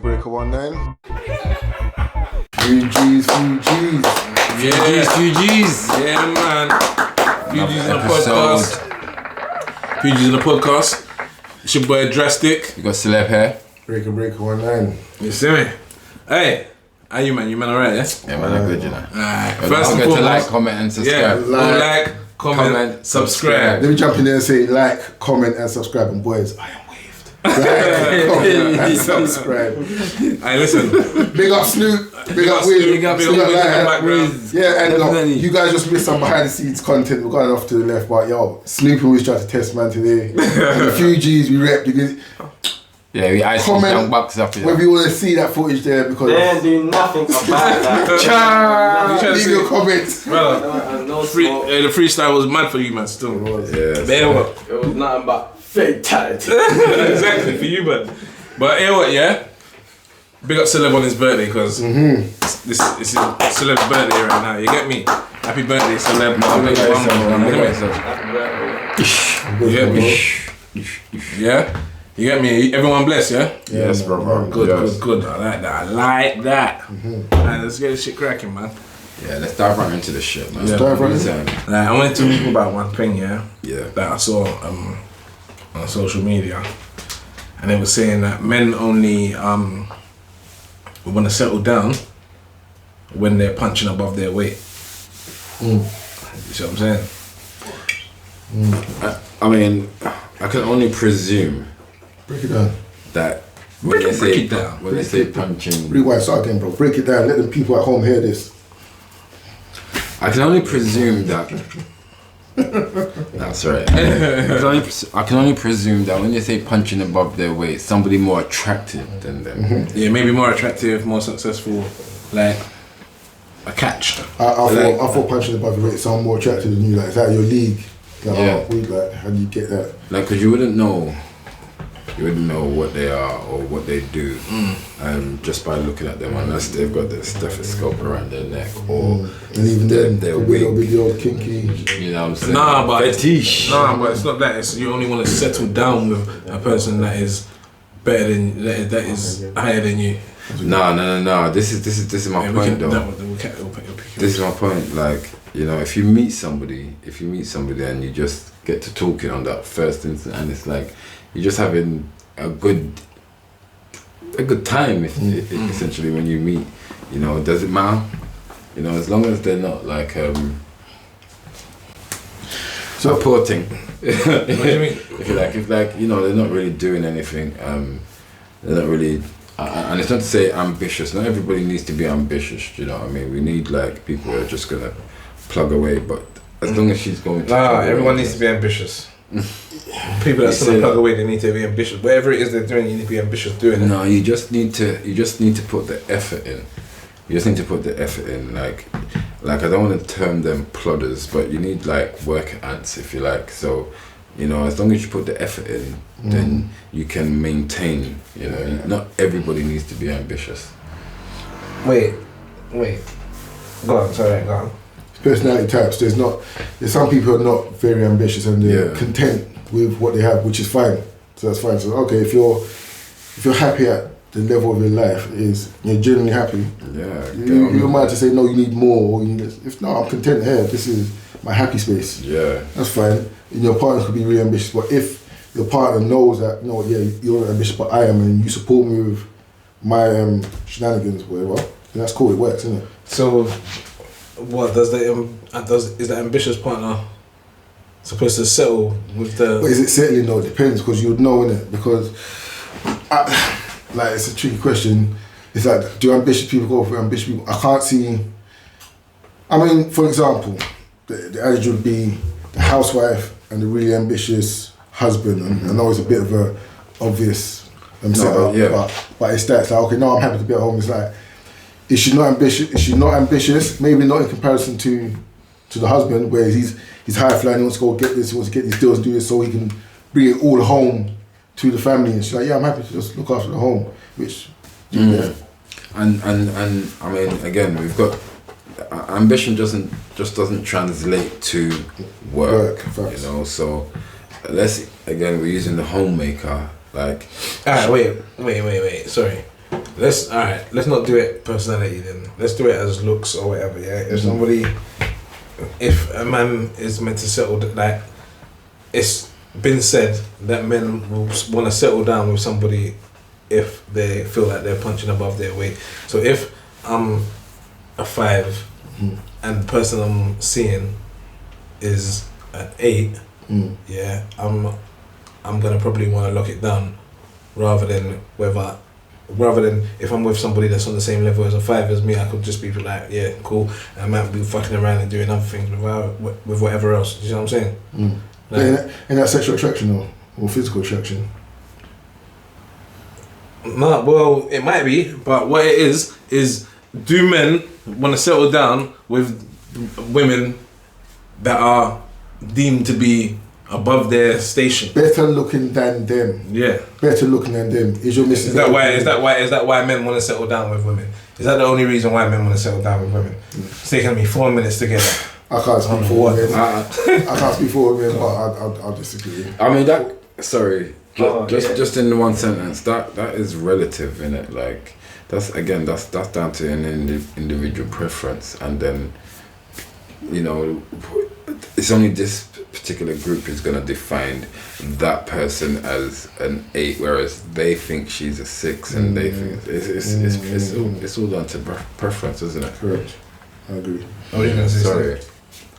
Breaker 19. Few G's. Yeah, man. Few G's in the podcast. Few G's in the podcast. It's your boy Drastic. You got celeb hair. Breaker 19. You see me? Hey, how you man? You man alright, yeah? Yeah, man, I'm good, you know. Alright. Don't First and forget foremost, to like, comment, and subscribe. like, comment, subscribe. Let me jump in there and say like, comment, and subscribe. And boys, I am waved. Like, comment, and subscribe. Hey, listen. Big up Snoop. Big up Wiz. Big up Wiz. Yeah, and look, you guys just missed some behind the scenes content. We're going off to the left, but yo, Snoop always tried to test man today. And a few G's we rep because. Yeah, we ice these young bucks up here. Whether you want to see that footage there because they didn't do nothing about that. Leave your comments. Brother, the freestyle was mad for you, man. Still, Yeah, it was nothing but fatality. Exactly for you, man. But you know what? Yeah, big up Celeb on his birthday because this is Celeb's birthday right now. You get me? Happy birthday, Celeb. You get me? Yeah. You get me? Everyone blessed, yeah? Yes, bro. Good. I like that. Right, let's get this shit cracking, man. Yeah, let's dive right into the shit, man. Let's dive right into it. I wanted to talk about one thing, yeah? Yeah. That I saw on social media. And it was saying that men only want to settle down when they're punching above their weight. You see what I'm saying? I mean, I can only presume Break it down. that when they say punching, Rewind, start again, bro. Break it down. Let the people at home hear this. I can only presume that. That's right. I can only presume that when they say punching above their weight, somebody more attractive than them. Yeah, maybe more attractive, more successful, like a catch. I thought punching above your weight sound more attractive than you. Like, is that your league? Like, Yeah. How do you get that? Like, because you wouldn't know what they are or what they do just by looking at them, unless they've got their stethoscope around their neck or and even then their wig, the old kinky. You know what I'm saying? Nah, but fetish. But it's not that. It's you only want to settle down with a person that is better than that is higher than you. No. This is my point though. This is my point. Like, you know, if you meet somebody and you just get to talking on that first instant, and it's like you're just having a good time. Essentially, when you meet, you know, does it matter? You know, as long as they're not like supporting. What do you mean? if you know, they're not really doing anything. They're not really. And it's not to say ambitious. Not everybody needs to be ambitious. You know what I mean? We need like people who are just gonna plug away. But as long as she's going to everyone needs to be ambitious. People that's gonna plug away, they need to be ambitious. Whatever it is they're doing, you need to be ambitious doing it. No, you just need to put the effort in. You just need to put the effort in. Like I don't want to term them plodders, but you need like worker ants, if you like. So, you know, as long as you put the effort in, then you can maintain. You know, not everybody needs to be ambitious. Wait. Go on. Personality types. There's some people who are not very ambitious and they're content with what they have, which is fine. So that's fine. So okay, if you're happy at the level of your life is you're genuinely happy. Yeah. You don't mind to say no, you need more. Or you need this. If no, I'm content here. This is my happy space. Yeah. That's fine. And your partner could be really ambitious, but if your partner knows that you're not ambitious, but I am, and you support me with my shenanigans, whatever, then that's cool. It works, isn't it? So, what is the ambitious partner supposed to settle with the? But is it settling? No, it depends, because you would know, innit? Because it's a tricky question. It's like, do ambitious people go for ambitious people? I can't see. I mean, for example, the adage would be the housewife and the really ambitious husband. And I know it's a bit of a obvious setup, but it's that. It's like, okay, no, I'm happy to be at home. It's like, is she not ambitious? Is she not ambitious? Maybe not in comparison to the husband, where he's high flying. He wants to go get this. He wants to get these deals and do this, so he can bring it all home to the family. And she's like, yeah, I'm happy to just look after the home. Which, and I mean, again, we've got ambition doesn't translate to work. You know, so we're using the homemaker. Like, wait. Sorry. Let's not do it personality then. Let's do it as looks or whatever. Yeah, if a man is meant to settle, like it's been said that men will want to settle down with somebody if they feel like they're punching above their weight. So if I'm a 5 and the person I'm seeing is an 8, yeah, I'm gonna probably want to lock it down rather than if I'm with somebody that's on the same level as a 5 as me, I could just be like, yeah, cool, and I might be fucking around and doing other things with whatever else. You know what I'm saying? Like, in that sexual attraction or physical attraction? No, well, it might be, but what it is do men want to settle down with women that are deemed to be above their station? Better looking than them. Yeah. Better looking than them. Is your missus? Is that why men want to settle down with women? Is that the only reason why men want to settle down with women? It's taking me 4 minutes to get that. I can't speak for women. I can't speak for women, but I'll disagree. I mean just in one sentence, that is relative, innit? Like that's down to an individual preference, and then it's only this particular group is gonna define that person as an 8, whereas they think she's a 6, and they think it's all down to preference, isn't it? Correct. I agree. Oh, you're gonna say sorry.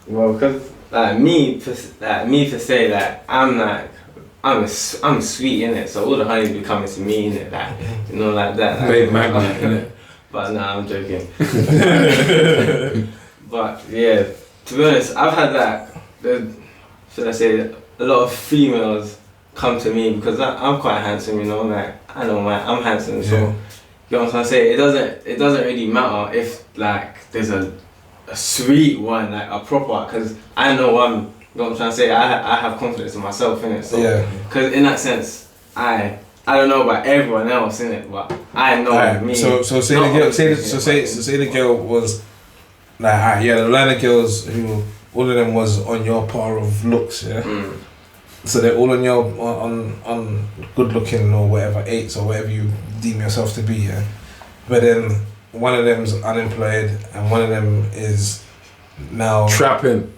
Well, because me to say that I'm sweet in it, so all the honeys be coming to me in it, like like that. Like, Babe magnet, innit? But nah, I'm joking. But yeah, to be honest, I've had that. Should I say, a lot of females come to me because I'm quite handsome, like I know I'm handsome, so you know what I'm trying to say. It doesn't really matter if like there's a sweet one, like a proper, because I know you know what I'm trying to say. I have confidence in myself in it, so because in that sense, I don't know about everyone else in it, but I know me. So say the girl was like, the line of girls who all of them was on your par of looks, yeah. So they're all on your on good looking or whatever 8s or whatever you deem yourself to be, yeah. But then one of them's unemployed and one of them is now trapping,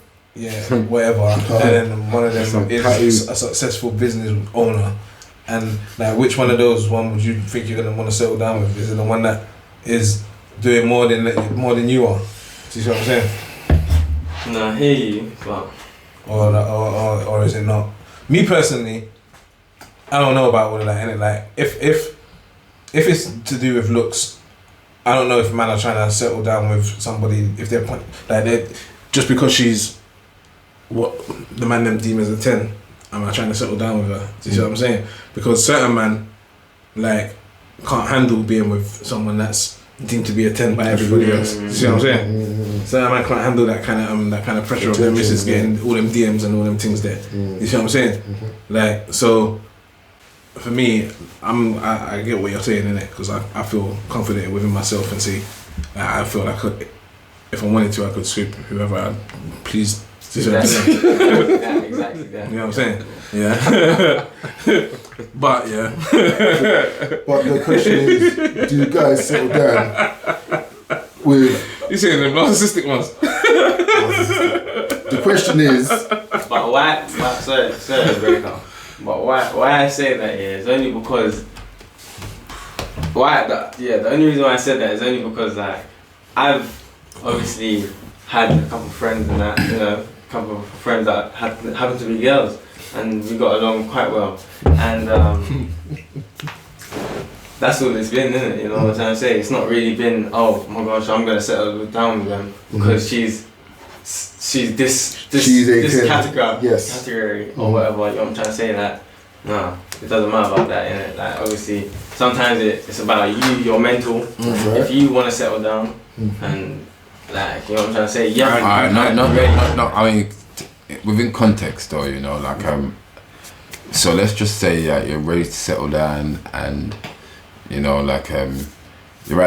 whatever, and then one of them is a successful business owner. And like, which one of those would you think you're gonna want to settle down with? Is it the one that is doing more than you are? See what I'm saying? No, I hear you, but or is it not? Me personally, I don't know about all of that. And like, if it's to do with looks, I don't know if men are trying to settle down with somebody if they're just because she's what the man them deem as a 10. Am I trying to settle down with her? Do you see what I'm saying? Because certain men like can't handle being with someone that's deemed to be a 10 by everybody else. You see what I'm saying? So I can't handle that kind of pressure of their missus getting all them DMs and all them things there. You see what I'm saying? Like, so for me, I get what you're saying in it, because I feel confident within myself and see I feel like if I wanted to, I could sweep whoever I please. Exactly. Yeah, exactly. Yeah. You know what I'm saying? Yeah. But yeah. But the question is, do you guys settle down with? You saying the narcissistic ones? The question is. But why? Sorry, breaker. But why I say that is only because. The only reason why I said that is only because like I've obviously had a couple of friends and that, a couple of friends that happen to be girls, and we got along quite well, and that's all it's been, isn't it? You know what I'm trying to say? It's not really been, oh my gosh, I'm gonna settle down with them because she's this category or whatever. You know what I'm trying to say? That no, it doesn't matter about that, innit? Like obviously, sometimes it's about you, your mental. If you want to settle down and. Like, you know what I'm trying to say? Yeah. No. I mean, within context, though, so let's just say you're ready to settle down, and you're at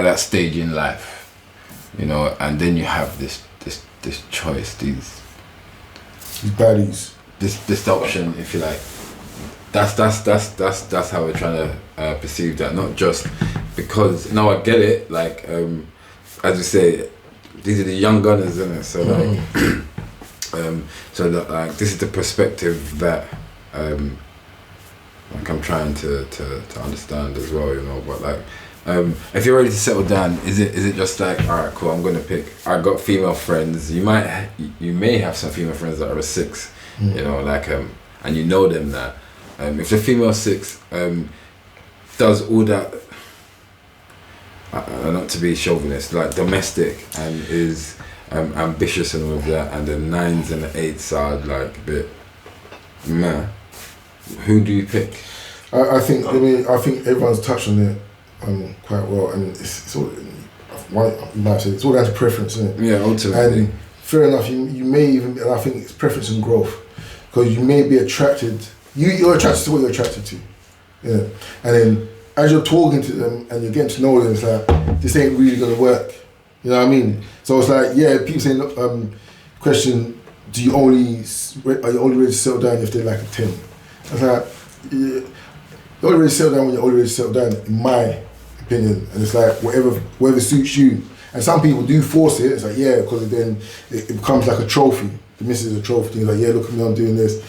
that stage in life, and then you have this choice, these baddies, this option, if you like. That's how we're trying to perceive that, not just because now I get it. Like as we say, these are the young gunners, isn't it? So like, so that like this is the perspective that like I'm trying to understand as well, you know. But like, if you're ready to settle down, is it just like, all right, cool, I'm gonna pick. I got female friends. You may have some female friends that are a 6, you know, like and you know them now. If the female 6 does all that, not to be chauvinist, like domestic and is ambitious and all of that, and the 9s and the 8s are like a bit meh. Who do you pick? I think everyone's touched on it quite well, and it's all. You might say it's all down to preference, isn't it? Yeah, ultimately. And fair enough, you may even, and I think it's preference and growth, because you may be attracted. You're attracted to what you're attracted to, yeah. And then as you're talking to them and you're getting to know them, it's like this ain't really gonna work. You know what I mean? So it's like, yeah, people saying, question, are you only ready to settle down if they're like a 10? It's like, yeah, you're only ready to settle down when you're only ready to settle down, in my opinion. And it's like, whatever suits you. And some people do force it. It's like, yeah, because then it becomes like a trophy. The missus is a trophy. You're like, yeah, look at me, I'm doing this.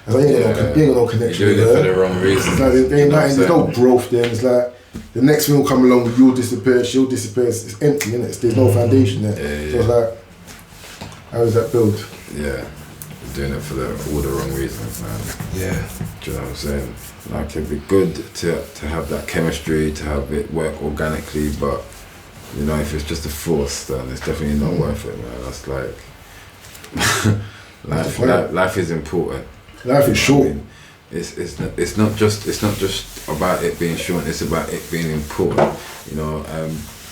It's like, you ain't got no connection. You're doing it for the wrong reasons. Like, there's no growth there. It's like, the next thing will come along, you'll disappear, she'll disappear. It's empty, innit? There's no foundation there. Yeah. So it's like, how does that build? Yeah, doing it for all the wrong reasons, man. Yeah. Do you know what I'm saying? Like, it'd be good to have that chemistry, to have it work organically, but you know, if it's just a force, then it's definitely not worth it, man. That's like life is important. Life is short. I mean, it's not just about it being short. It's about it being important. You know,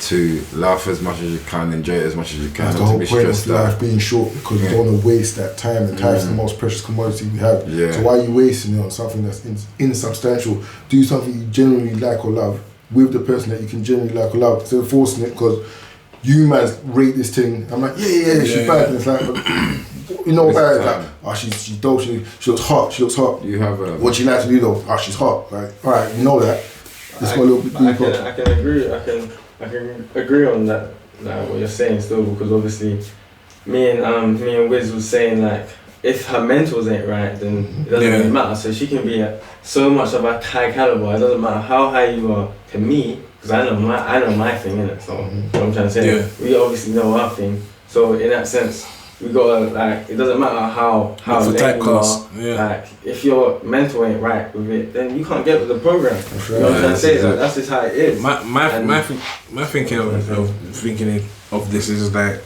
to laugh as much as you can, enjoy it as much as you can. That's the whole point of life being short, because you don't want to waste that time, and time is the most precious commodity we have. Yeah. So why are you wasting it on something that's insubstantial? Do something you genuinely like or love with the person that you can genuinely like or love, instead of forcing it because you might rate this thing. I'm like, yeah, she's bad. And it's like, you know, bad. It's like, oh, she's dope. She looks hot. She looks hot. You have what she likes to do though? Oh, she's hot. Like, all right, you know that. Let's go a little bit deeper. I can agree. I can agree on that. Like what you're saying still, because obviously, me and Wiz was saying like, if her mentals ain't right, then it doesn't really matter. So she can be so much of a high caliber. It doesn't matter how high you are to me, because I know my thing, innit? So what I'm trying to say, we obviously know our thing. So in that sense, we gotta like, it doesn't matter how late you are. Like if your mental ain't right with it, then you can't get with the program. That's right. You know what I'm trying to say? Like, that's just how it is. My thinking of this is like,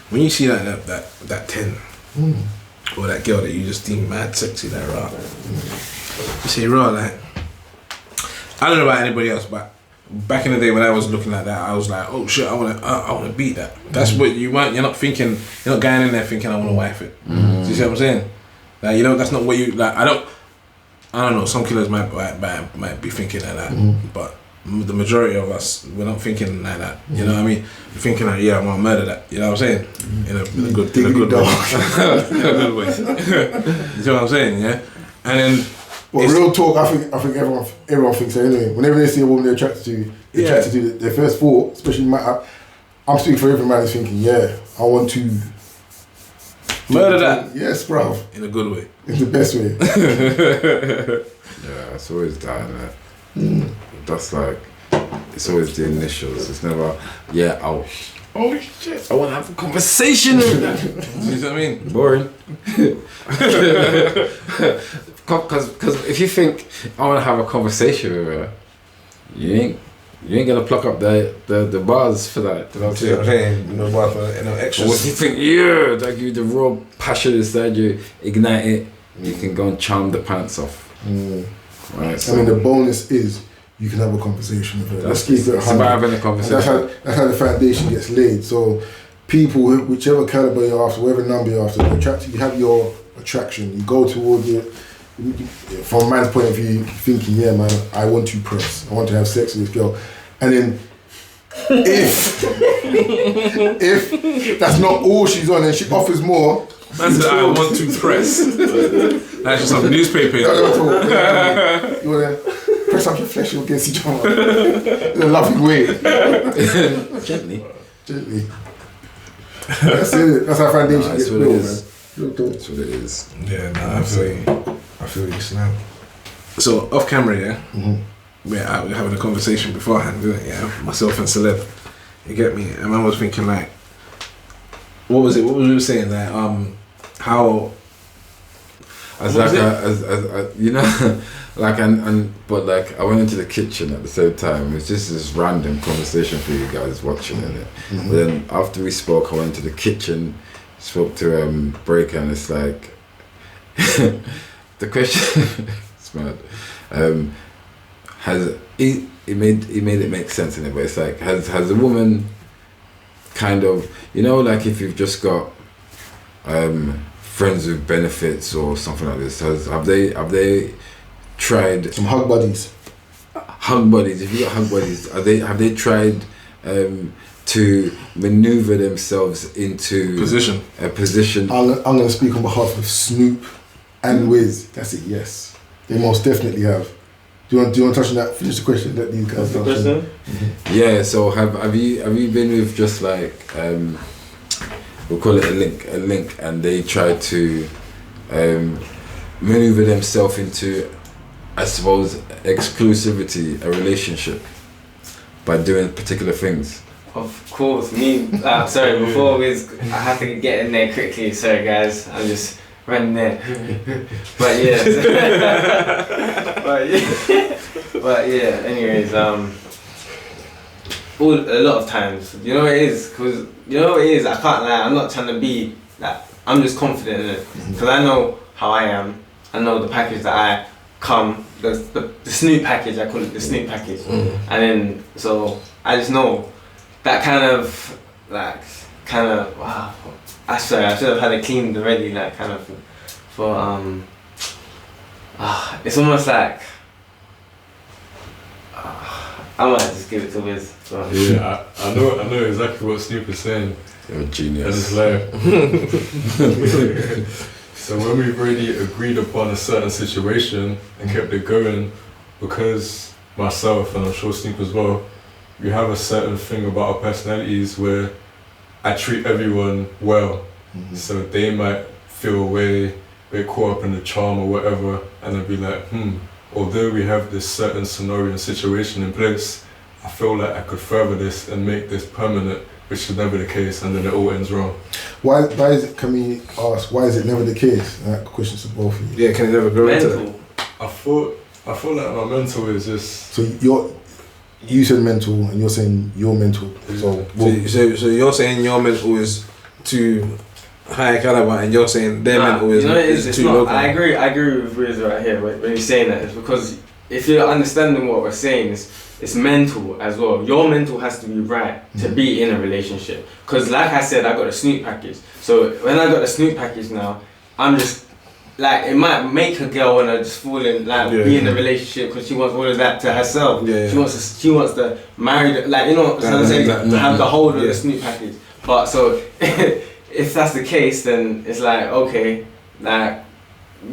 when you see that 10. Or that girl that you just deem mad sexy, like raw. You say raw, like, I don't know about anybody else, but back in the day when I was looking at that, I was like, oh shit, I wanna beat that. That's what you want. You're not going in there thinking I wanna wife it. Do you see what I'm saying? Like, you know, that's not what you like. I don't know. Some killers might be thinking like that, but the majority of us, we're not thinking like that. You know what I mean? We're thinking like, yeah, I want to murder that. You know what I'm saying? In a good way. In a good way. You know what I'm saying? Yeah. And then, well, real talk. I think everyone thinks that anyway. Whenever they see a woman they're attracted to, their first thought, especially I'm speaking for every man, is thinking, yeah, I want to murder that. Yes, bro. In a good way. In the best way. Yeah, it's always that. That's like, it's always the initials. It's never, yeah, oh shit, I want to have a conversation with that. You know what I mean? Boring. Because if you think I want to have a conversation with her, you ain't gonna pluck up the bars for that. You know what I'm saying? No bar for no extras. Or if you think, yeah, that give you the raw passion inside you, ignite it, you can go and charm the pants off. Right. So, I mean, the bonus is you can have a conversation with her. Let's keep it about having a conversation. That's how the foundation gets laid. So people, whichever caliber you're after, whatever number you're after, you have your attraction. You go towards it. From a man's point of view, thinking, yeah, man, I want to press. I want to have sex with this girl. And then if that's not all she's on and she offers more, Man said, I want to press. That's just some newspaper. You wanna press up your flesh against each other in a loving way. Gently. That's it. That's how foundation gets what it built, is. man. That's what it is. Yeah, no, I feel you, Slam. So off camera, yeah, we're having a conversation beforehand, didn't it? Yeah, myself and Celeb. You get me? And I was thinking like, what was we saying that how as you know, like but like I went into the kitchen at the same time. It's just this random conversation for you guys watching it. But then after we spoke, I went to the kitchen, spoke to Breaker, and it's like the question. It's mad. Has he made it make sense in it? But it's like has a woman kind of, you know, like if you've just got friends with benefits or something like this, have they tried some hug buddies? If you got hug buddies, have they tried to maneuver themselves into a position? I'm going to speak on behalf of Snoop and Wiz. That's it. Yes, they most definitely have. Do you want to touch on that? Finish the question that these guys question. Yeah. So have you been with just like we'll call it a link, and they try to maneuver themselves into, I suppose, exclusivity, a relationship, by doing particular things? Of course, me. Sorry, before I have to get in there quickly. Sorry, guys, I'm just running there. But yeah, but yeah. Anyways, a lot of times, you know what it is, cause you know what it is. I can't lie. I'm not trying to be like. I'm just confident in it, cause I know how I am. I know the package that I come. The Snoop package. I call it the Snoop package, and then so I just know. That wow. I should have had it cleaned already, like kind of for it's almost like I might just give it to Wiz. So. Yeah, I know exactly what Snoop is saying. You're a genius. And it's like so when we've already agreed upon a certain situation and kept it going, because myself and I'm sure Snoop as well, we have a certain thing about our personalities where I treat everyone well. So they might feel way caught up in the charm or whatever, and they'll be like, although we have this certain scenario and situation in place, I feel like I could further this and make this permanent, which is never the case, and then it all ends wrong. Why is it, can we ask, why is it never the case? That question's to both of you. Yeah, can it never go into that? I feel like my mental is just... So you said mental, and you're saying you're mental. So you're saying your mental is too high caliber, and you're saying their mental is too low. I agree with Riz right here when you're saying that. It's because if you're understanding what we're saying, it's mental as well. Your mental has to be right to be in a relationship. Because like I said, I got a Snoop package. So when I got the Snoop package now, I'm just like, it might make a girl wanna just fall in, like, be in a relationship because she wants all of that to herself. She wants to marry, like, you know what I'm saying, to have the whole of the Snoop package. But so if that's the case, then it's like, okay, like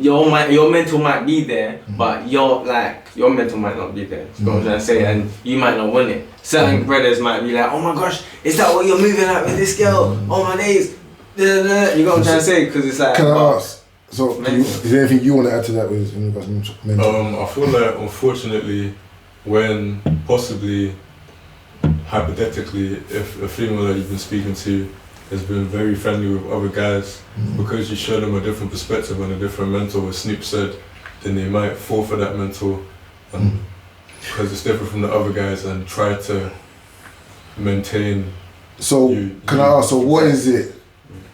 your mental might be there, but your mental might not be there. You know what I'm trying to say, and you might not want it. Certain brothers might be like, oh my gosh, is that what you're moving at with this girl? Oh my days, you know what I'm trying to say? Because it's like. Can I ask? So, is there anything you want to add to that with in regards to mental? I feel like, unfortunately, when possibly, hypothetically, if a female that you've been speaking to has been very friendly with other guys, because you show them a different perspective and a different mental, as Snoop said, then they might fall for that mental because it's different from the other guys and try to maintain. So, can I ask, so what is it?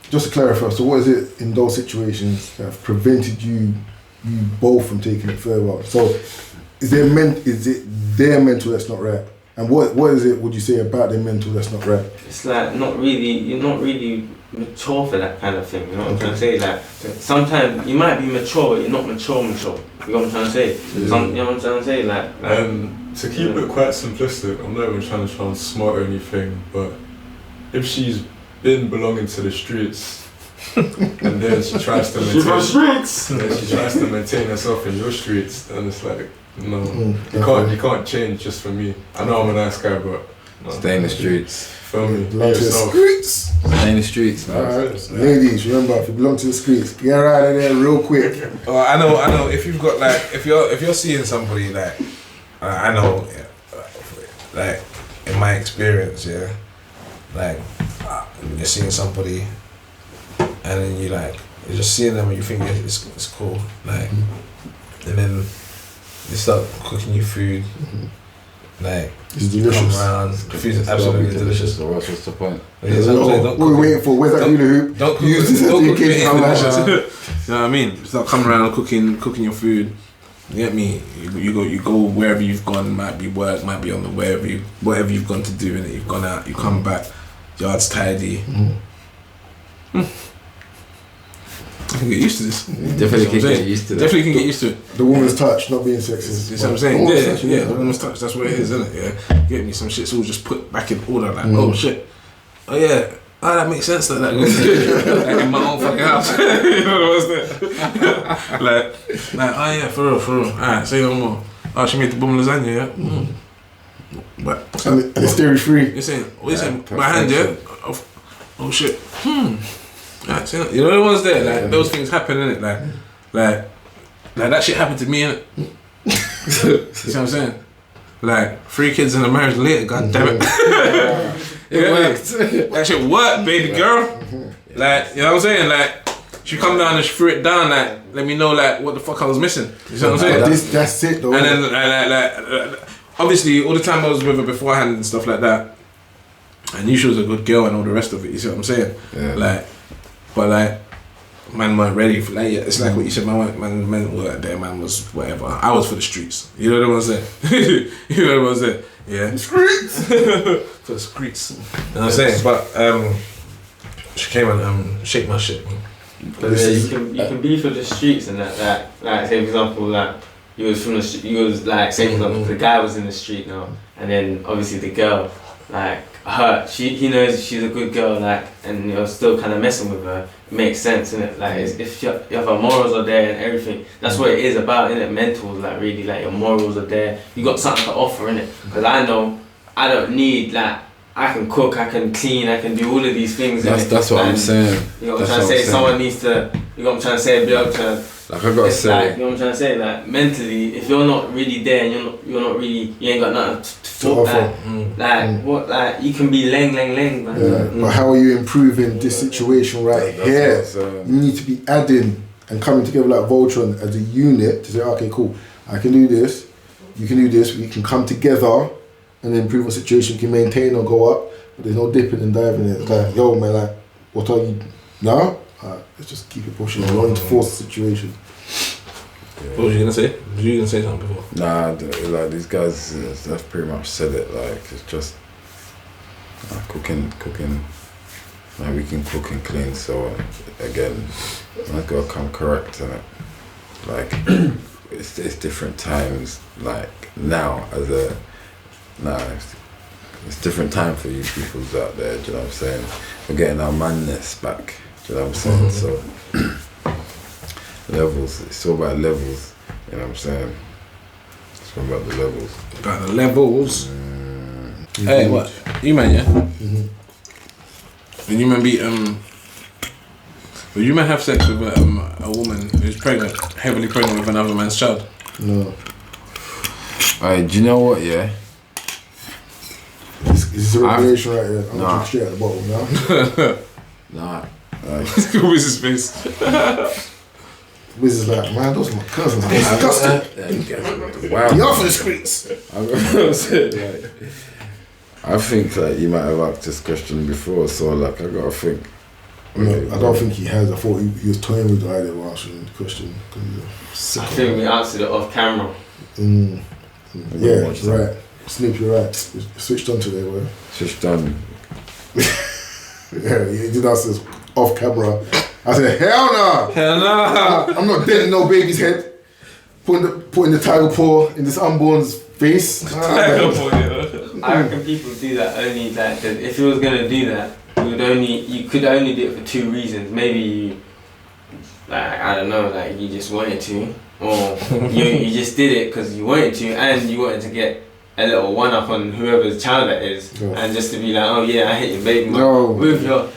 Just to clarify, so what is it in those situations that have prevented you both from taking it further? So is it their mental that's not right? And what is it, would you say, about their mental that's not right? It's like you're not really mature for that kind of thing, you know what I'm trying to say? Like, sometimes you might be mature, but you're not mature. You know what I'm trying to say? You know what I'm trying to say? Like to keep it quite simplistic, I'm not even trying to sound smart or anything, but if she's been belonging to the streets and then she tries to maintain herself in your streets, and it's like, no, you can't change just for me. I know I'm a nice guy, but no. Stay in the streets. Feel me? Be Belong to the yourself. streets. Stay in the streets. Alright, ladies, remember if you belong to the streets, get out of there real quick. I know. If you've got like, if you're seeing somebody like, I know, like in my experience, yeah, like you're seeing somebody, and then you're just seeing them and you think it's cool, like, and then they start cooking you food, like. It's delicious. Come around, the food is absolutely delicious. So what's the point? What are we waiting for? Where's that hula hoop? Don't cook Use this as the occasion. I'm like, You know what I mean? Start coming around and cooking your food. You get me? You go wherever you've gone. Might be work, might be on the whatever you've gone to do, and you've gone out. You come back, yard's tidy. I can get used to this. Definitely can get used to that. Definitely can get used to it. The woman's touch, not being sexist. You see what I'm saying? Yeah, the woman's touch. That's what it is, isn't it? Yeah. Get me some shit's all just put back in order. Like, oh shit. Oh yeah. Oh, that makes sense. Like like in my own fucking house. You know what I'm saying? like, oh yeah, for real. Alright, say no more. Oh, she made the bum lasagna, yeah. But and it's dairy free. you're saying, what you saying? My hand, yeah. Oh shit. Right, so, you know the ones there, like those things happen, innit? Like that shit happened to me, innit? You see what I'm saying? Like 3 kids and a marriage later, god damn it. It worked. That shit worked, baby girl. Like, you know what I'm saying? Like, she come down and she threw it down, like, let me know like what the fuck I was missing. You see what I'm saying? That's it though. And then like obviously all the time I was with her beforehand and stuff like that, I knew she was a good girl and all the rest of it. You see what I'm saying? Yeah. Like, but like, man weren't ready for like. It's like what you said. Man weren't there. Man was whatever. I was for the streets. You know what I'm saying? You know what I'm saying? Yeah. Streets. For the streets. You know what I'm saying? But she came and shake my shit. But yeah, you can be for the streets and that like say for example like you was from the you was like say for example the guy was in the street now and then obviously the girl like he knows she's a good girl like and you're still kind of messing with her. It makes sense, innit? Like if your morals are there and everything, that's what it is about, innit? Mentals, like really like your morals are there. You got something to offer, innit? Because I know I don't need like. I can cook, I can clean, I can do all of these things. That's what I'm saying. You know what I'm trying to say? Someone needs to, you know what I'm trying to say, be able to. Like I gotta say. Like, you know what I'm trying to say? Like mentally, if you're not really there and you're not really, you ain't got nothing to offer. What, like you can be leng, man. Yeah. But how are you improving this situation right here? You need to be adding and coming together like Voltron as a unit to say, okay, cool, I can do this, you can do this, we can come together. And the improvement situation can maintain or go up, but there's no dipping and diving. It's like, yo, man, like, what are you now? Let's just keep it pushing. We don't need to force the situation. What was you gonna say? Were you gonna say something before? Nah, like these guys, they've pretty much said it. Like it's just cooking. Like we can cook and clean. So again, I gotta come correct in it. Like it's different times. Like now it's different time for you peoples out there, do you know what I'm saying? We're getting our madness back, do you know what I'm saying? So, levels, it's all about levels, you know what I'm saying? It's all about the levels. About the levels? Hey, what? You man, yeah? Did you man would you man have sex with a woman who's pregnant, heavily pregnant with another man's child? No. Alright, do you know what, yeah? Is this a revelation right here? I'm looking straight at the bottom now. Nah. What's his face? Wiz is like, man, those are my cousins. They're disgusting. Wow. You're for the streets. I think like you might have asked this question before, so like I gotta think. No, I don't think he has. I thought he was toying with the idea of answering the question. I think we answered it off camera. Yeah, right. Snoop, you're right. Switched on today, bro. Switched on. Yeah, he did answer this off camera. I said, hell no! Hell no! I'm not dead in no baby's head. Putting the tiger paw in this unborn's face. I reckon people do that only like if he was gonna do that, you could only do it for 2 reasons. Maybe you, like, I don't know, like you just wanted to, or you just did it because you wanted to, and you wanted to get a little one up on whoever's child that is, and just to be like, oh yeah, I hit your baby, move your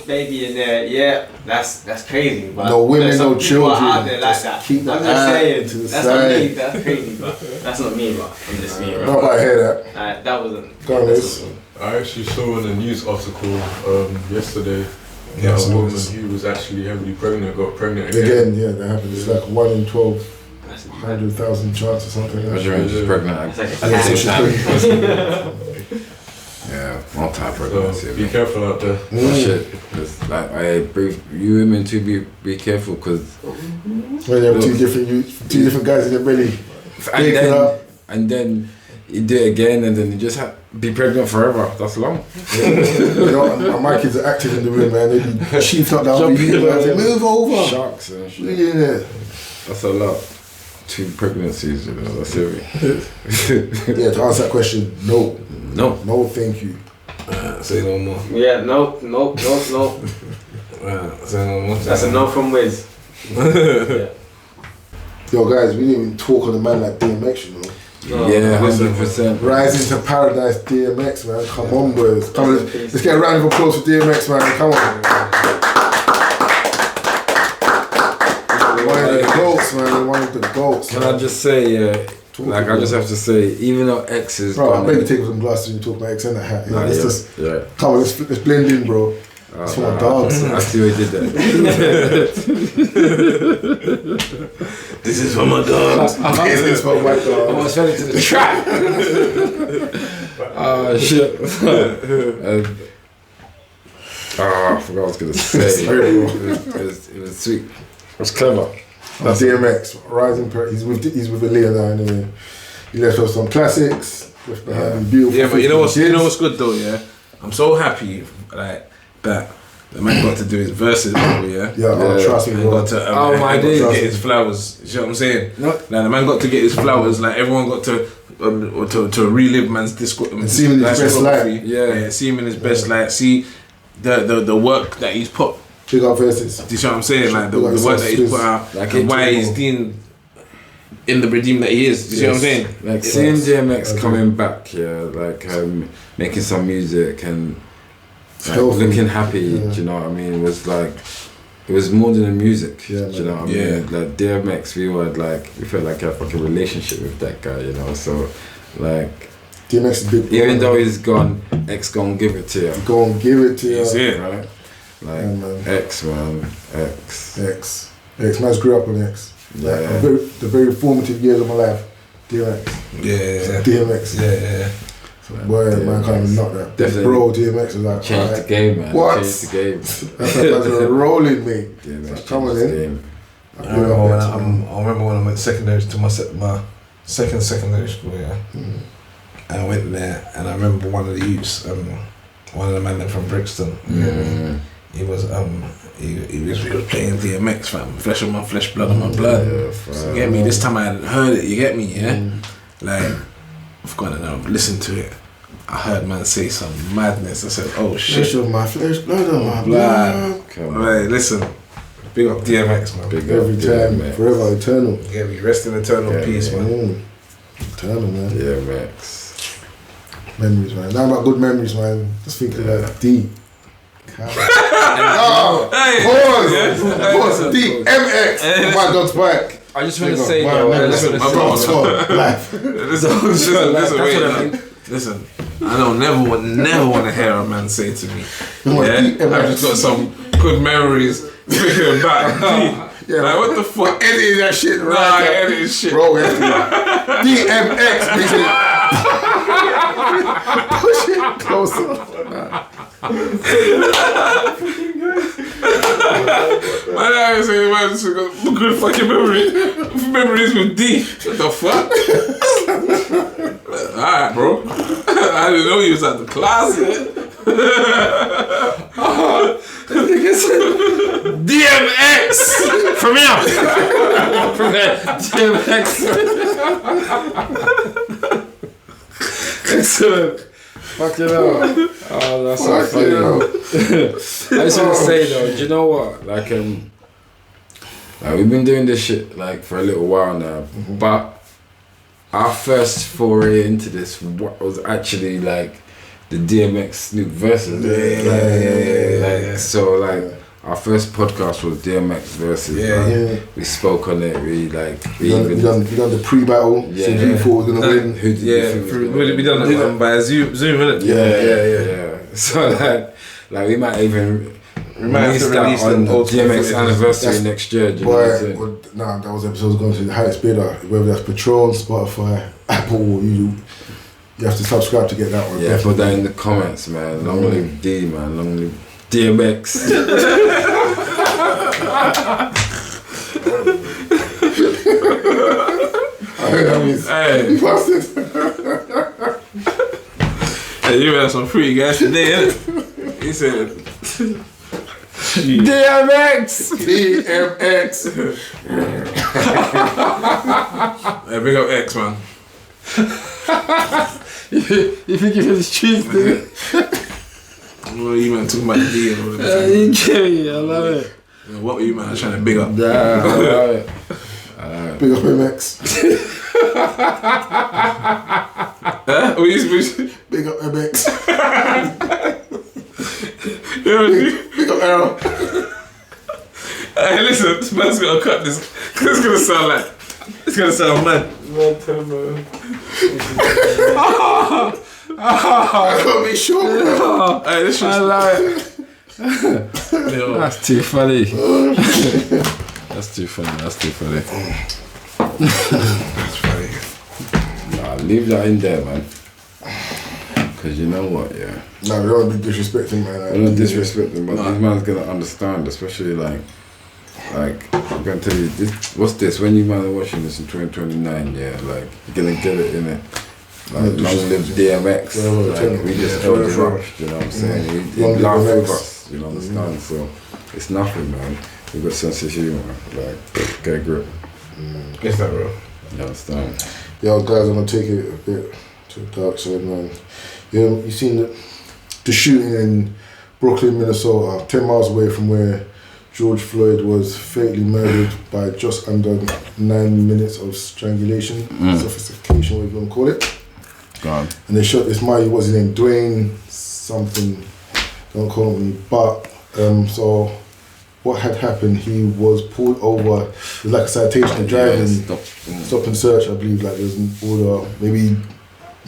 baby in there, yeah, that's crazy. But no women, no children. Out there like that. Keep I'm just saying, that's not me. That's crazy, but that's not me. But I'm just me. No, I hear that. That wasn't. I actually saw in a news article yesterday. Yeah, a woman who was actually heavily pregnant got pregnant again. Yeah, that happens. It's like 1 in 100,000 chance or something. She's pregnant. Yeah, multi-pregnancy. So, be careful out there. Shit. Like, you women too, be careful, because when you have two different guys in your belly, and then you do it again, and then you just be pregnant forever. That's long. You know, my kids are active in the room, man. They be sheeped up down, move over. Sharks and shit. Yeah. That's a lot. 2 pregnancies, you know, that's serious. Yeah, to answer that question, no, thank you. Say no more. Yeah, no. Say no more. That's a no from Wiz. Yeah. Yo, guys, we didn't even talk on a man like DMX, you know. Yeah, 100%. Rising to paradise, DMX, man. Come on, boys. Come on, let's get a round of applause for DMX, man. Come on. One of the goats, man. One of the goats. Can I just say, I just have to say, even though X is bro, I better take some glasses when you talk about X and the hat. You know, come on, let's blend in, bro. That's my dogs. I see what you did there. This is for my dogs. This is for my dogs. I almost fell into the trap. Oh shit. I forgot what I was gonna say. It was sweet. It was clever. That's DMX, rising. He's with Aaliyah now. Anyway, he left us some classics. Left behind beautiful. Yeah, but you know what's good though. Yeah, I'm so happy like that. The man got to do his verses, yeah. Trust me, bro. Got to get his flowers. You know what I'm saying? No. Like the man got to get his flowers. Like everyone got to relive man's disco. See him in his best light. Yeah, see him in his best light. See the work that he's put. Big up verses. Do you know what I'm saying? Like the work that he's put out, like and why he's being in the redeem that he is. Do you know what I'm saying? Like seeing DMX coming back, like making some music and looking happy. Do you know what I mean? It was like it was more than the music. Do you know what I mean? Like DMX, we felt like a fucking relationship with that guy. You know, so like. DMX is big. Even though he's gone, X gon' give it to you. Go and give it to you. That's it, right? Like X, man. X. Man's grew up on X. Like, the very formative years of my life. DMX. Yeah. DMX. Yeah. So, boy, man can't even knock that. Definitely. Bro, DMX is like changed the game, man. What? Changed the game. That's rolling, mate. DMX come on in. I remember when I went secondary to my second secondary school, yeah. And I went there, and I remember one of the youths, one of the men from Brixton. He was he was playing DMX, fam. Flesh of my flesh, blood of my blood. So you get me? This time I hadn't heard it. You get me? Yeah. Like I've gone and listened to it. I heard man say some madness. I said, "Oh shit!" Flesh of my flesh, blood of my blood. Right, listen. Big up DMX, man. Big every time, DMX. Forever eternal. You get me? Rest in eternal peace, man. Eternal, man. DMX. Memories, man. Now about good memories, man. Just thinking about D. Pause. DMX. My dog's back. I just want to say, listen. I don't never want to hear a man say to me. I just got some good memories thinking back. Like what the fuck? Edit that shit, right? Nah, edit shit, bro. DMX, basically. Push it closer. My dad is saying, man, this is good fucking memories with D. What the fuck? Alright, bro. I didn't know you was at the closet. DMX from here. From there, DMX. Excellent. Fuck it up. Oh, that's so funny. I just want to say though, do you know what? Like we've been doing this shit like for a little while now, but our first foray into this was actually like the DMX Snoop versus. So like our first podcast was DMX versus. We spoke on it. We done the pre-battle. So who thought was gonna win? Who we done it by Zoom, innit? Yeah. So like we might even. We might have to release on the old DMX anniversary next year. That was episodes going to the highest bidder. Whether that's Patreon, Spotify, Apple, you have to subscribe to get that one. Yeah, put that in the comments, man. Long live D, man. Long live DMX. Hey, you had some free guys today, innit? He said DMX! Hey, big up X, man. You think you was cheating? What you man talking about the D and all that? I love it. What were you man trying to big up? Nah, I love it. Big up MX. Big up MX. Big up Errol. Hey, listen, man's gonna cut this. It's gonna sound mad. I can't be sure. Hey, this I love it. That's too funny. That's too funny. That's funny. Nah, leave that in there, man. Cause you know what, yeah. Nah, we don't want to be disrespecting, man. We don't disrespect them, but this man's gonna understand, especially like I'm gonna tell you this. What's this? When you man are watching this in 2029, yeah, like you're gonna get it in it. Like long live DMX. Like we just held it up, you know what I'm saying? He laughed with us, you know understand? So it's nothing, man. We got sense of humor, like get a grip. Guess that, bro. You understand? Yo, guys, I'm gonna take it a bit to the dark side, man. You seen the shooting in Brooklyn, Minnesota, 10 miles away from where George Floyd was fatally murdered by just under 9 minutes of strangulation, suffocation, whatever you want to call it. God. And they shot this man, what's his name? Dwayne something, don't call me. But, so what had happened, he was pulled over, it was like a citation of driving, stop and search, I believe, like there was an order, maybe he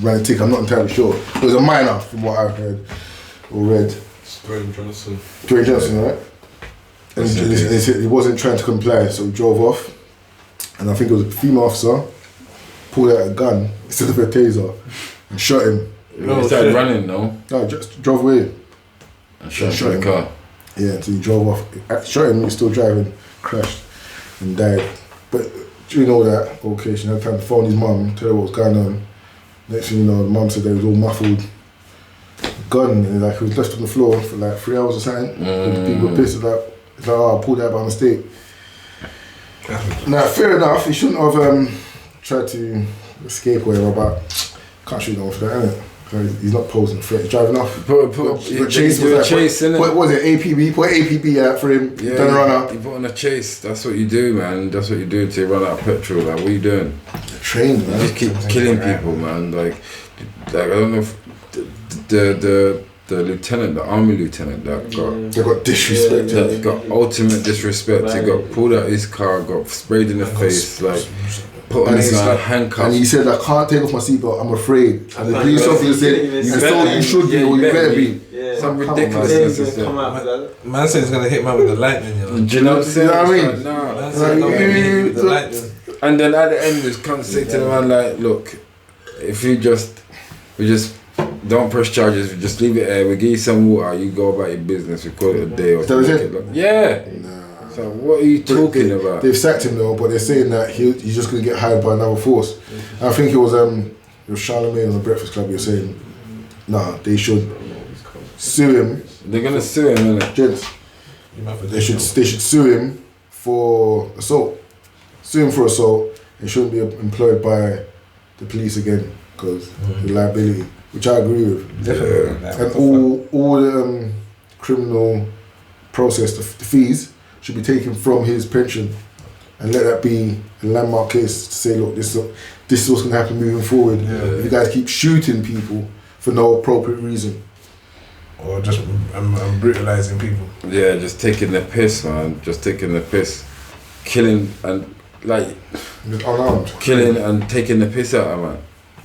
ran a ticket, I'm not entirely sure. It was a minor from what I've heard or read. Dwayne Johnson, right? And he said he wasn't trying to comply, so he drove off. And I think it was a female officer, pulled out a gun instead of a taser and shot him. He started running, no? No, just drove away. And shot the car. Yeah, so he drove off, shot him, he was still driving, crashed and died. But during all that occasion, I had time to phone his mum, tell her what was going on. Next thing you know, the mum said they was all muffled. Gun, and like he was left on the floor for like 3 hours or something. People were pissed about it's like, oh, I pulled out by mistake. Now, fair enough, he shouldn't have tried to escape or whatever, but can't shoot no one for that, innit? He's not posing a threat, he's driving off. Chase innit? What was it, APB? Put APB out for him, yeah, done a runner. You put on a chase, that's what you do, man. That's what you do to run out of petrol. Like, what are you doing? Trained, man. You just keep killing people, man. Like I don't know if the lieutenant, the army lieutenant that got... They got disrespected. That got ultimate disrespect. He got pulled out his car, got sprayed in the face, like... Put on his handcuffs. And he said, I can't take off my seatbelt, I'm afraid. And the police officer said, and so you should be, or you better be. Yeah. Some ridiculousness. Man said he's gonna hit man with the lightning, you know. Do you know what I'm saying? You know what I mean? Like, nah. Man said he's gonna hit me with the lightning. And then at the end, just come say to the man, like, look, if we just don't press charges, we just leave it there, we give you some water, you go about your business, we call it a day or something. Yeah. So what are you talking about? They've sacked him though, but they're saying that he's just going to get hired by another force. And I think it was Charlemagne on the Breakfast Club. You're saying, nah, they should sue him. They're gonna sue him, innit? Gents, they should sue him for assault. Sue him for assault. He shouldn't be employed by the police again because the liability. which I agree with. Definitely. And all the criminal process, the fees should be taken from his pension, and let that be a landmark case to say, look, this is what's going to happen moving forward. If you guys keep shooting people for no appropriate reason. Or just brutalizing people. Yeah, just taking the piss, man. Just taking the piss. Killing and like Just unarmed. killing and taking the piss out of man.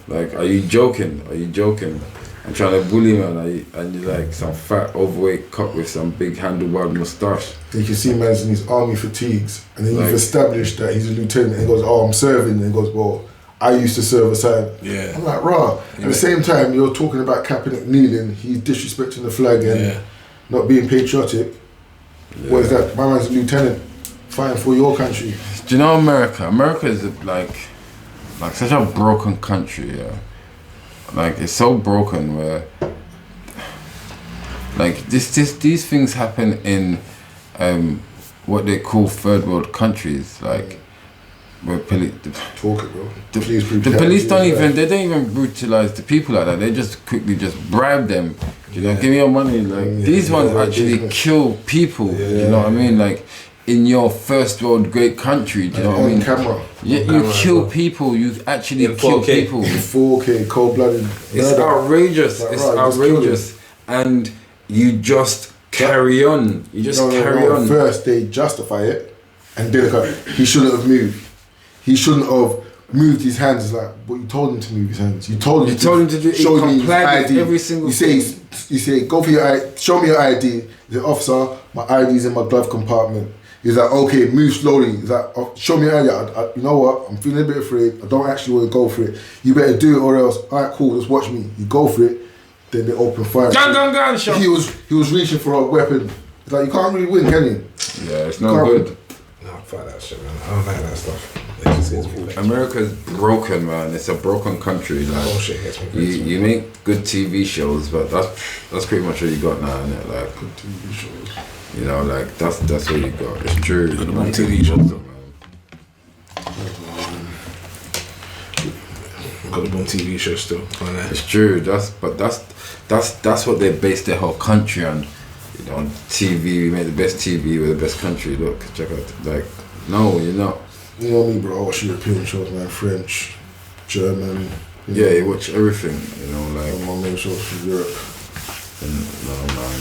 Like, are you joking? Are you joking? I'm trying to bully man, and you're like some fat overweight cop with some big handlebar moustache. You can see man's in his army fatigues, and then Like- you've established that he's a lieutenant, and he goes, oh, I'm serving, and he goes, well, I used to serve aside. Yeah. I'm like, rah. At the same time, you're talking about Kaepernick kneeling, he's disrespecting the flag and not being patriotic. Yeah. What is that? My man's a lieutenant fighting for your country. Do you know America? America is like such a broken country, yeah. Like, it's so broken where like these things happen in what they call third world countries, like where Talk it, bro. the Police police don't even brutalize the people like that. They just quickly just bribe them. You know, give me your money. Like these ones actually kill people. You know what I mean? Like in your first world great country. Do you know what I mean? On camera. Yeah, you kill people. You actually In kill 4K. people. 4K, cold-blooded. It's murder. outrageous. Like, It's right, just outrageous, and you just carry on. You just carry No. on. First, they justify it, and then he shouldn't have moved. He shouldn't have moved his hands. It's like, but you told him to move his hands. You told him to do. show He me his complied with ID. every single You thing. say, go for your ID. Show me your ID. The officer, my ID's in my glove compartment. He's like, okay, move slowly. He's like, oh, show me your ID. You know what? I'm feeling a bit afraid. I don't actually want to go for it. You better do it or else. All right, cool. Just watch me. You go for it. Then they open fire. Gun, shot. He was reaching for a weapon. It's like, you can't really win, can you? Yeah, it's not good. No, fuck that shit, man. I don't like that stuff. It just gets me like, America's broken, man. It's a broken country. Like, bullshit gets me crazy. you make good TV shows, but that's pretty much what you got now, isn't it? Like, Good TV shows. you know, like that's what you got. It's true. Good amount of TV shows, though. Got a bon TV show still. It's true. That's what they base their whole country on. You know, on TV, we make the best TV, we're the best country. Look, check out. Like, no, you're not. You know me, bro. I watch European shows, man. French, German. Yeah, you watch everything. You know, like. My main shows from Europe. No, man.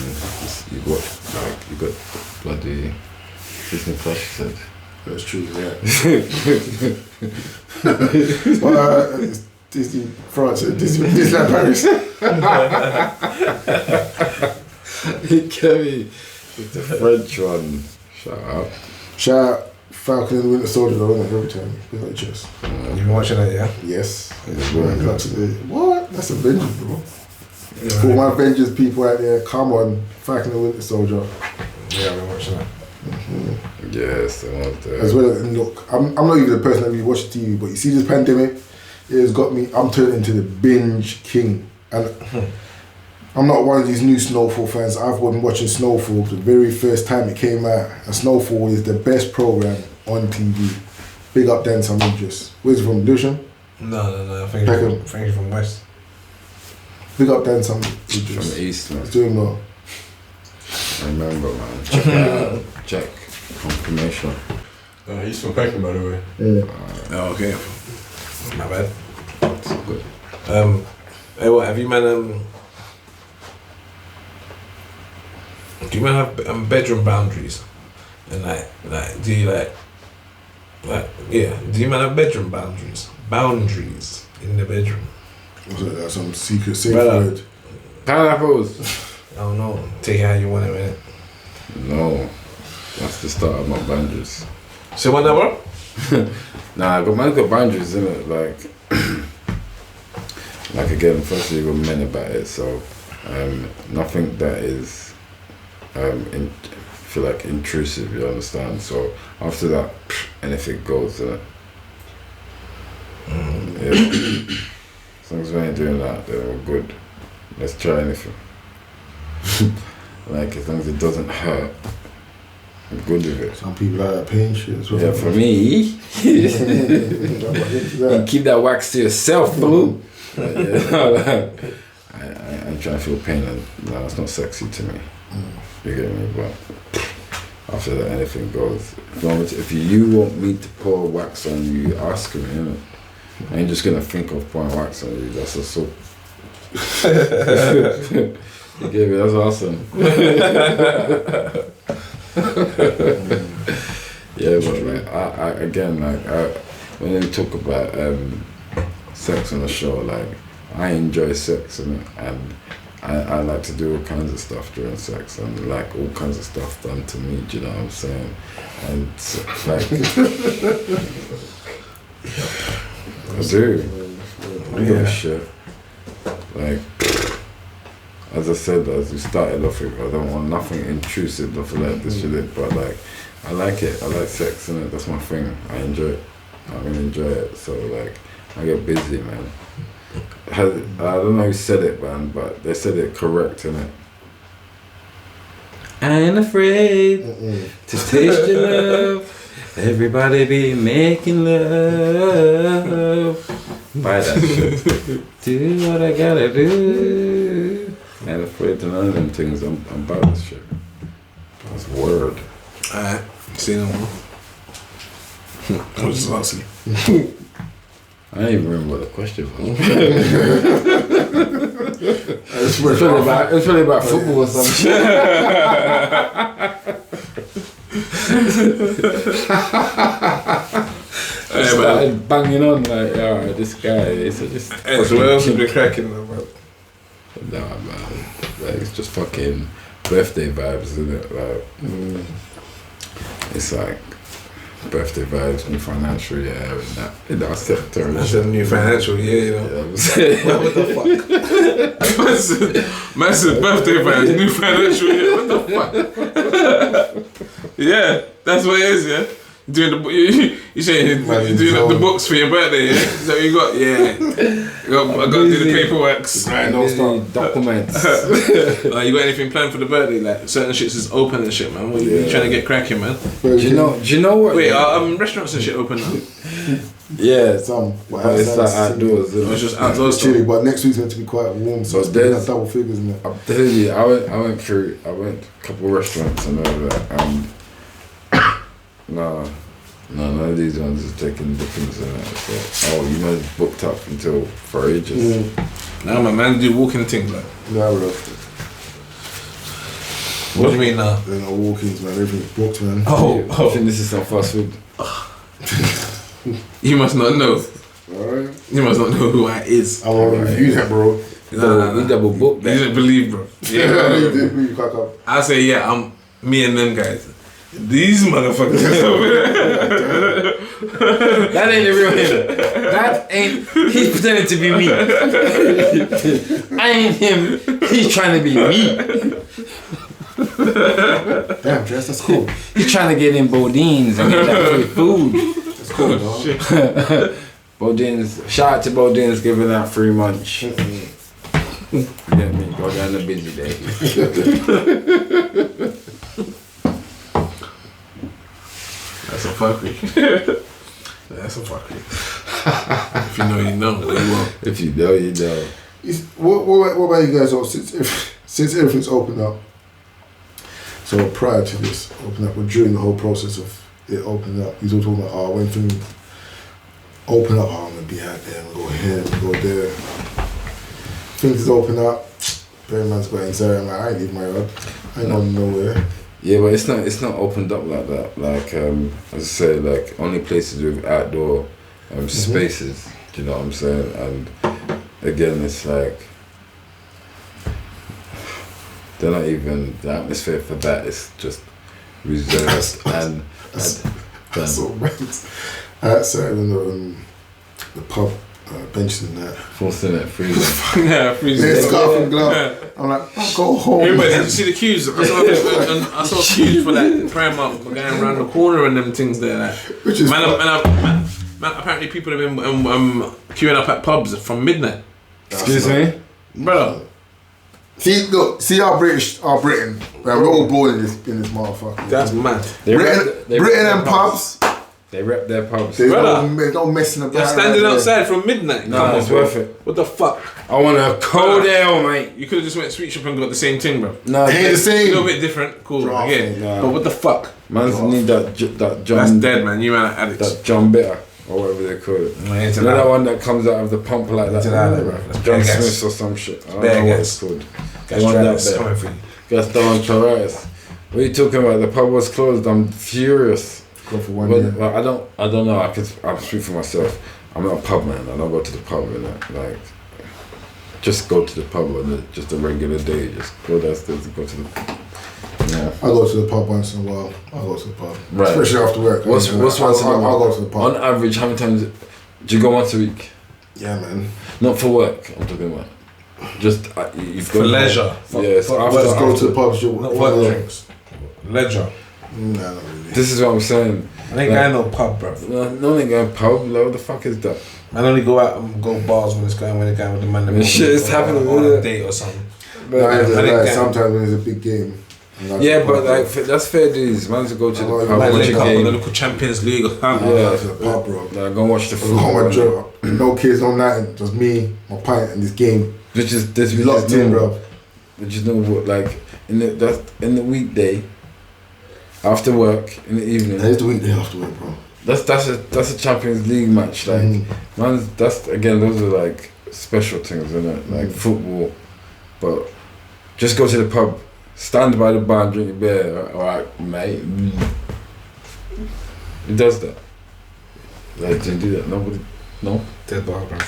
You watch like you got bloody Disney Plus. You said. That's true, yeah. It's Disney France, Disneyland Paris. You get me? It's the French one. Shut up. Shout out Falcon and the Winter Soldier, though, isn't it? Every time. Big like chest. You've been watching that, yeah? Yes. It's Got to the, what? That's Avengers, bro. For my Avengers people out there, come on. Falcon and the Winter Soldier. Yeah, I've been watching that. Yes, the ones there. As well as, and look, I'm not even a person that really watches TV, but you see this pandemic, it has got me, I'm turning into the binge king. And I'm not one of these new Snowfall fans. I've been watching Snowfall the very first time it came out. And Snowfall is the best program on TV. Big up Dan Sam Idris. Where's he from? Lucian? No. I think he's from West. Big up Dan Sam From Idris. the East, man. He's doing well. I remember, man. Check that out. Check. Confirmation. He's from Peckham, by the way. Yeah. Oh, okay. My bad. It's good. Hey, what have you man? Do you man have bedroom boundaries? And like, do you yeah? Do you man have bedroom boundaries? Boundaries in the bedroom. What's that? That's some secret safe Brother. word. Pineapples. I don't know. Take it how you want it, man. No. That's the start of my boundaries. So what number? Nah, man got boundaries, innit? Like again, firstly we're men about it, so nothing that is feel like intrusive, you understand? So after that, anything goes, innit? Yeah. As long as we ain't doing that, then we're good. Let's try anything. Like, as long as it doesn't hurt, I'm good with it. Some people like that pain shit as well. Yeah, for me, you keep that wax to yourself, boo. I'm trying to feel pain, and no, it's not sexy to me. You get me? But after that, anything goes. If you want me to pour wax on you, ask me, innit? I ain't just gonna think of pouring wax on you. That's assault. You get me? That's awesome. Yeah, but like I again, like when they talk about sex on the show, like I enjoy sex and I like to do all kinds of stuff during sex and like all kinds of stuff done to me. Do you know what I'm saying? And like I do. I give a shit. Like as I said, as we started off with, I don't want nothing intrusive, nothing like this shit. But like I like it. I like sex, innit? That's my thing. I enjoy it. I really enjoy it. So like I get busy, man. I don't know who said it, man, but they said it correct, innit? I ain't afraid to taste your love. Everybody be making love. Buy that shit. Do what I gotta do. I ain't afraid to none of them things. I'm about this shit. That's word. Alright, see no more. I was just asking. I don't even remember what the question was. It's really about football or some shit. Started banging on like, alright, this guy. It's just. Hey, so what else has been cracking though, bro? Nah, man. Like, it's just fucking birthday vibes, isn't it? Like, it's like birthday vibes, new financial year, and that in our sector. That's a new financial year, you know. Yeah, I'm saying. What the fuck? Massive birthday vibes, new financial year. What the fuck? Yeah, that's what it is, yeah. Doing the you saying you're doing the books for your birthday, yeah? So you got I got to do the paperwork. Right, don't stop. Documents. You got anything planned for the birthday? Like certain shits is open and shit, man. What you trying to get cracking, man? Do you know what? Wait, restaurants and shit open now? Yeah, But it's like outdoors. It's just outdoors. chilly, but next week's meant to be quite warm, so it's there's- double figures in it. I'm telling you, I went a couple of restaurants and all that. No, none of these ones is taking bookings and that. So, you know, it's booked up until for ages. Nah, my man do walking things like. No, bro. What do you mean now? They're not walk-ins, man. Everything's booked, man. I think this is some fast food. You must not know. Alright. You must not know who I is. I want to review that, bro. We double booked You that. didn't believe, bro. Yeah, You did really crack up. I say, yeah, I'm me and them guys. These motherfuckers over there. That ain't the real him. That ain't. He's pretending to be me. I ain't him. He's trying to be me. Damn, Jess, that's cool. He's trying to get in Bodines and get that free food. That's cool, dog. Bodines. Shout out to Bodines giving out free lunch. You get me? Go down the busy day. That's a fuckery. That's a fuckery. If you know, you know. You won't. If you know, you know. What about you guys all since everything's opened up? So prior to this opening up, or during the whole process of it opening up, you all talking about, when things open up, I'm gonna be out there and go here and go there. Things open up, very man's got anxiety. I'm like, I ain't leaving my yard. I ain't going nowhere. Yeah, but it's not opened up like that. Like as I say, like only places with outdoor spaces. Do you know what I'm saying? And again, it's like they're not even the atmosphere for that. It's just reserved and That's all right. Outside in the pub benches and that. forcing it freezing. Yeah, freezing. Yeah, scarf and glove. I'm like, I'll go home. Everybody, did you see the queues? I saw queues for like Primark going around the corner and them things there. Like, Which is man, apparently people have been queuing up at pubs from midnight. Excuse me? Brother. See our Britain. Man, we're all born in this motherfucker. That's mad. Britain and pubs. They rep their pubs. There's Brother. no messing about. You're standing right outside from midnight. No, Come on, it's bro. worth it. What the fuck? I want a cold ale, mate. You could have just went sweet shop and got the same thing, bro. No, Ain't the A same. little bit different, cool. Draft, Yeah. nah. But what the fuck? Man's need that That's John, dead, man. You man are addicts. that John Bitter or whatever they call it. No, into You know that that. one that comes out of the pump like that. Into that, bro. That's John bare gas. Smith or some shit. I don't Bare know what gas. it's called. Gas want that drivers bit. coming for you. Gastroenteritis. What are you talking about? The pub was closed. I'm furious. Go for 1 But, year. I don't know. I'll speak for myself. I'm not a pub man. I don't go to the pub and like just go to the pub on just a regular day. Just go downstairs and go to the pub. Yeah. I go to the pub once in a while. I go to the pub, Right. especially after work. What's once in a I'll while? go to the pub. On average, how many times do you go once a week? Yeah, man. Not for work. I'm talking about. Just you've got For leisure. Yes. After, Just go to the after, pubs. Not work drinks. Leisure. Nah, not really. this is what I'm saying. I ain't going no pub, bro. No one ain't going pub. Like, what the fuck is that? Man only go out and go bars when they're going with the man. And shit is happening, on isn't a it? date or something. Nah, I ain't gonna I lie, think- sometimes when there's a big game. I'm not Yeah, to the but pub. like that's fair dues. Man's to go to the Oh, pub, man, watch Link a up on the game. local Champions League or something. I'm Yeah. not to the pub, bro. Like, go and watch the I go home and football. drink. No kids, no nothing. Just me, my pint, and this game. Which is this We locked in, bro. Which is no what like in the weekday. After work in the evening. It's the weekday after work, bro. That's a Champions League match. Like man's that's again those are like special things, isn't it? Like football. But just go to the pub, stand by the bar and drink a beer, alright, mate. Who does that? Like didn't do that. Nobody no? Dead bar, bro.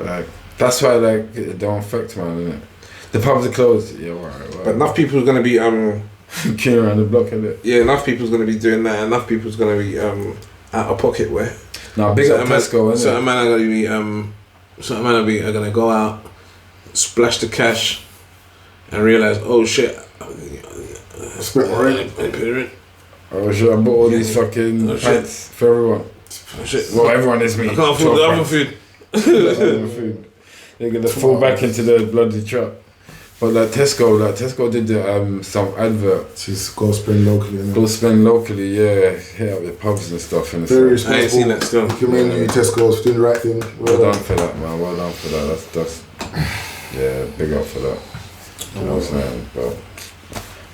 Like that's why like it don't affect man, isn't it? The pubs are closed. Yeah, alright. But enough people are gonna be Queuing around the block, isn't it? yeah, enough people's gonna be doing that. Enough people's gonna be out of pocket where. Now big up Tesco, isn't Certain men are gonna be certain men are gonna go out, splash the cash, and realize, oh shit, Split my rent. it? Oh shit, I bought all these fucking Oh, shit. pints for everyone. Oh shit, Well, everyone is me. I can't afford the other food. food. They're gonna fall back into the bloody trap. But like Tesco did some advert. Just go spend locally. innit? Go spend locally, yeah, hit up the pubs and stuff. And Very it's I ain't seen that still. Commend you, Tesco's, for doing the right thing. well done for that, man. Well done for that. That's yeah, big up for that. You know what I'm saying? But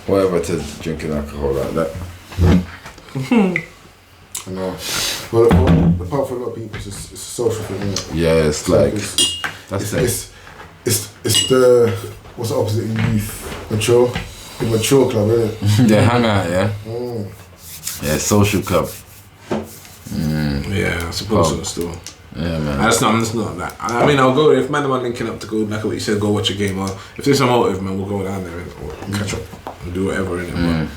whatever to drinking alcohol like that. I know. Well, the pub for a lot of people is a social thing, isn't it? Yeah, it's like it's the what's the opposite of youth? Mature. The mature club, isn't it? they hang out, yeah. Mm. Yeah, social club. Yeah, I suppose so still. Yeah, man. I'm just not that. I mean, I'll go if man am linking up to go like what you said, go watch a game. Or if there's some motive, man, we'll go down there and catch up and do whatever in it. But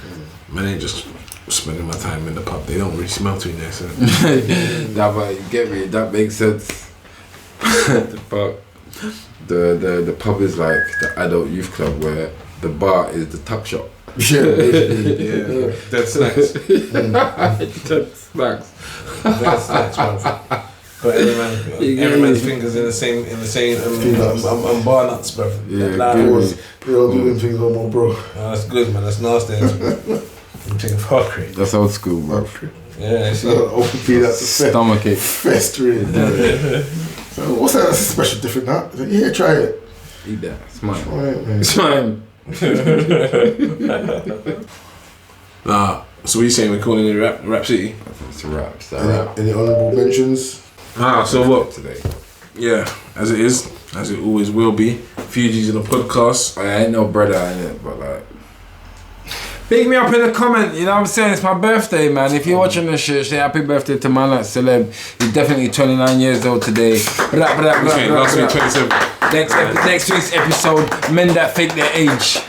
man ain't just spending my time in the pub. They don't really smell too nice. So. Nah, but you get me. That makes sense. The pub is like the adult youth club where the bar is the tuck shop. Yeah. Yeah, dead snacks. That's snacks. Dead snacks, man. But every man's fingers in the same bar nuts, bro. Yeah, Nah, good. We all do them things no more, bro. that's good, man. That's nasty. I'm taking fuckery. That's old school, bro. Yeah, see. OPP, that's a Stomach ache. festering. So what's that? That's a special different nut. Yeah, try it. Eat that. It's mine. Alright, man. It's mine. Nah. So what you saying? We're calling it Rap City? It's a wrap. It's a wrap. Any honourable mentions? So what? Today. Yeah, as it is, as it always will be. Fugees in the podcast. I ain't no brother in it, but like. Pick me up in the comment, you know what I'm saying? It's my birthday, man. If you're watching this shit, say happy birthday to man like Celeb. He's definitely 29 years old today. Okay, last week 27. Next week's episode, men that fake their age.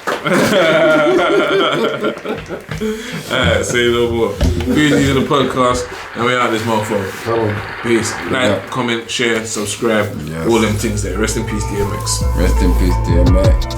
Alright, say no more. Fugees in the podcast, and we out this motherfucker. Come on. Peace. Like, Yeah. comment, share, subscribe, Yes. all them things there. Rest in peace, DMX. Rest in peace, dear mate.